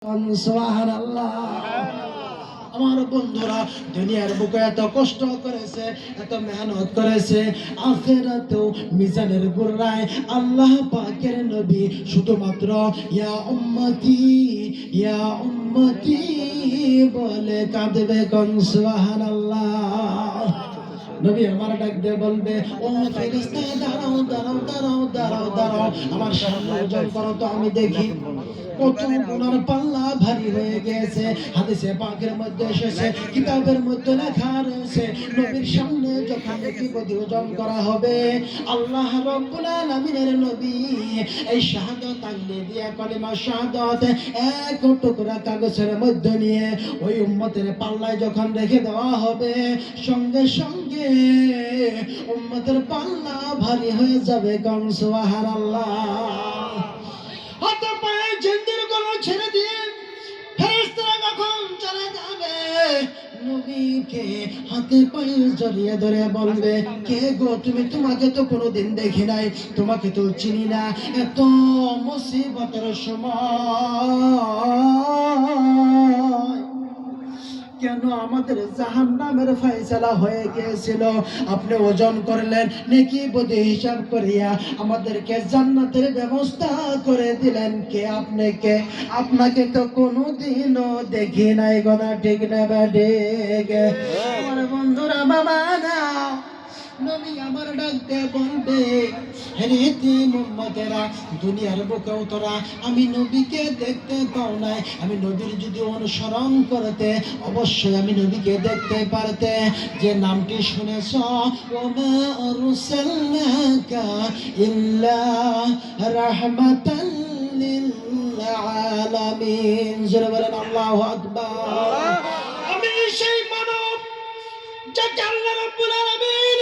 সুবহানাল্লাহ। আমার বন্ধুরা দুনিয়ার বুকে এত কষ্ট করেছে, এত মেহনত করেছে, আখিরাতেও মিজানের গুররায় আল্লাহ পাকের নবী শুধুমাত্র ইয়া উম্মতি বলে কাঁদবে। কোন সুবহানাল্লাহ। নবী আমার ডাক দিয়ে বলবে, ও ফেরেশতা দাঁড়াও দাঁড়াও দাঁড়াও দাঁড়াও দাঁড়াও, আমার সামনে ওজন করো তো আমি দেখি কত গুনার পাল্লা ভারী হয়ে গেছে। হাদিসে পাকের মধ্যে এসেছে, কিতাবের মধ্যে লেখা রয়েছে, নবীর সামনে যখন একটি ওজন করা হবে, আল্লাহ রাব্বুল আলামিনের নবী এই শাহাদাত আঙ্গুলে দিয়ে কলিমা শাহাদাত এক টুকরা কাগজের মধ্যে নিয়ে ওই উম্মতের পাল্লায় যখন রেখে দেওয়া হবে, সঙ্গে সঙ্গে উম্মতের পাল্লা ভারী হয়ে যাবে। কোন সুবহানাল্লাহ। হাতে পায়ে জিঞ্জিরগুলো ছেড়ে দিয়ে ফেরেশতারা যখন চলে যাবে, নবীকে হাতে পায়ে জড়িয়ে ধরে বলবে, কে গো তুমি? তোমাকে তো কোনোদিন দেখি নাই, তোমাকে তো চিনি না, এত মুসিবতের সময় কেন আমাদের জাহান্নামের ফয়সালা হয়ে গিয়েছিল, আপনি ওজন করলেন, নেকি বদি হিসাব করিয়া আমাদেরকে জান্নাতের ব্যবস্থা করে দিলেন। কে আপনি? কে? আপনাকে তো কোনোদিনও দেখি নাই। গোনা ঠিক না ঠিক? আমার বন্ধুরা বাবা না, নবী আমার ডাকতে বলবে, হে উম্মতেরা, দুনিয়ার বুকেও তোরা আমি নবীকে দেখতে পাও নাই, আমি নবীর যদি অনুসরণ করতে অবশ্যই আমি নবীকে দেখতে পারতে। যে নামটি শুনেছ, ওমা আরসালনাকা ইল্লা রাহমাতাল লিল আলামিন। জোরে বলেন আল্লাহু আকবার। আমি সেই মানব যাকে আল্লাহ রাব্বুল আলামিন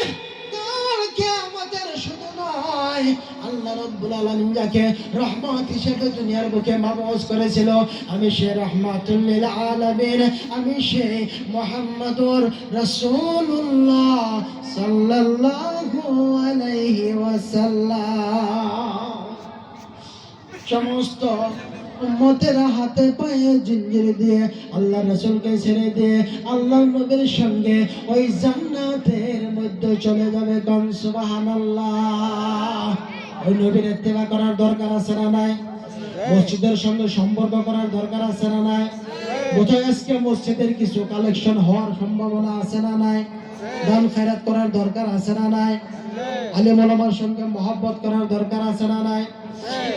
আল্লাহ রাব্বুল আলামিন যাকে রহমত হিসেবে দুনিয়ার বুকে মাবুস করেছিল, আমি সেই রহমাতুল লিল আলামিন, আমি সেই মুহাম্মদুর রাসূলুল্লাহ সাল্লাল্লাহু আলাইহি ওয়াসাল্লাম। সমস্ত উম্মতেরা হাতে পায়ে জিঞ্জির দিয়ে আল্লাহ রাসূলকে ছেড়ে দিয়ে আল্লাহ নবীর সঙ্গে ওই জান্নাতের মধ্যে চলে যাবে। কোন সুবহানাল্লাহ। ওই নবীর ইত্তেবা করার দরকার আছে না নাই? মসজিদের সঙ্গে সম্পর্ক করার দরকার আছে না নাই? বোধহয় আজকে মসজিদের কিছু কালেকশন হওয়ার সম্ভাবনা আছে না নাই? দান খয়রাত করার দরকার আছে না নাই? আলেম ওলামার সঙ্গে মহব্বত করার দরকার আছে না নাই?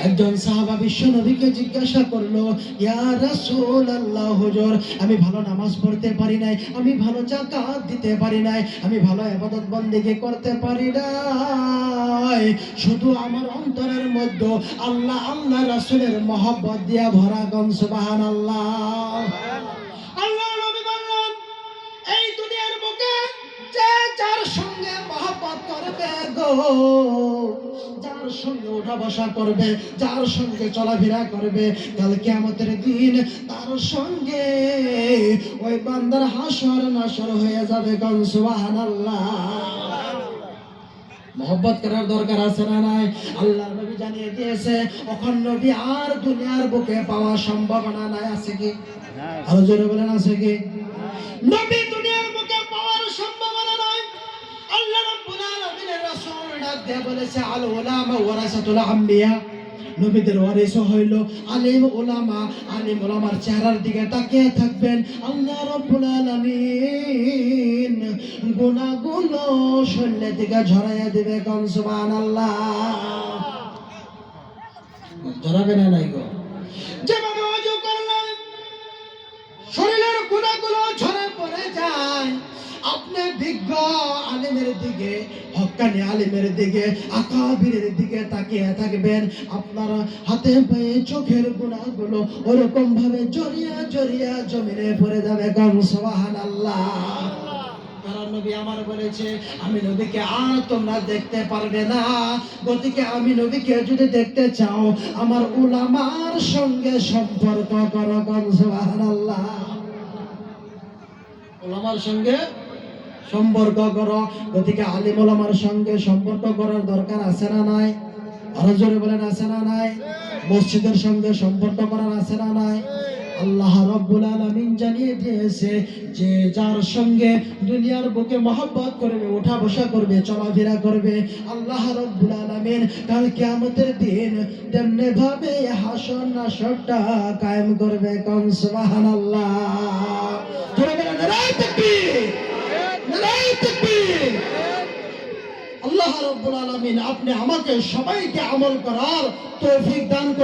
একজন সাহাবা বিশ্ব নবীকে জিজ্ঞাসা করলো, ইয়া রাসূলুল্লাহ, হুজুর আমি ভালো নামাজ পড়তে পারি নাই, আমি ভালো যাকাত দিতে পারি নাই, আমি ভালো ইবাদত বন্দেগী করতে পারি নাই, শুধু আমার অন্তরের মধ্যে আল্লাহ আল্লাহ রাসূলের মহব্বত দিয়া ভরা। কোন সুবহানাল্লাহ। আল্লাহ নবী বললেন, এই দুনিয়ার বুকে যে যার সঙ্গে মহব্বত করবে গো, যার সঙ্গে ওঠা বসা করবে, যার সঙ্গে চলাফেরা করবে, কাল কিয়ামতের দিন তার সঙ্গে ওই বান্দার হাসর নাসর হয়ে যাবে। কোন সুবহানাল্লাহ। মহব্বত করার দরকার আছে না নাই? আল্লাহ নবী জানিয়ে দিয়েছে, এখন নবী আর দুনিয়ার বুকে পাওয়া সম্ভাবনা নাই। আছে কি? আরো জোরে বলেন, আছে কি? নবী দুনিয়ার বুকে পাওয়ার সম্ভাবনা নাই। আল্লাহ রাব্বুল আলামিনের রাসূল ডাক দিয়ে বলেছে, আল উলামা ওয়ারাসাতুল আম্বিয়া, নবীদের ওয়ারিস হইল আলিম উলামা। আলিম উলামার চেহারার দিকে তাকিয়ে থাকবেন, আল্লাহ রাব্বুল আলামিন গুনাহগুলো শরীরের দিকে ঝরাইয়া দিবে। কোন সুবহানাল্লাহ। ঝরাবে না নাই গো? যেভাবে ওযু করলে শরীরের গুনাহগুলো ঝরে পড়ে যায়, আপনি বিজ্ঞ আলিমের দিকে, হক্কানি আলিমের দিকে, আকাবিরের দিকে তাকিয়ে থাকবেন, আপনার হাতে পায়ে চোখের গুনাহগুলো ওরকম ভাবে জড়িয়া জড়িয়া জমিনে পড়ে যাবে। কোন সুবহানাল্লাহ। কারণ নবী আমার বলেছে, আমি নবীকে আর তোমরা দেখতে পারবে না, গতিকে আমি নবীকে যদি দেখতে চাও আমার উলামার সঙ্গে সম্পর্ক করো। কোন সুবহানাল্লাহ। উলামার সঙ্গে সম্পর্ক করো, গতিকে আলিম ওলামার সঙ্গে সম্পর্ক করার দরকার আছে না নাই? আরো জোরে বলেন, আছে না নাই? মসজিদের সঙ্গে সম্পর্ক করার আছে না নাই? আল্লাহ রাব্বুল আলামিন জানিয়ে দিয়েছে যে যার সঙ্গে দুনিয়ার বুকে মহব্বত করবে, ওঠা বসা করবে, চলাফেরা করবে, আল্লাহ রাব্বুল আলামিন কাল কিয়ামতের দিন তেমনি ভাবে হাসর নাসরটা কায়েম করবে। কোন সুবহানাল্লাহ। জোরে বলেন নারায়ে তাকবীর, নারায়ে তাকবীর। আল্লাহ রাব্বুল আলামিন আপনি আমাকে সবাইকে আমল করার তৌফিক দান করুন।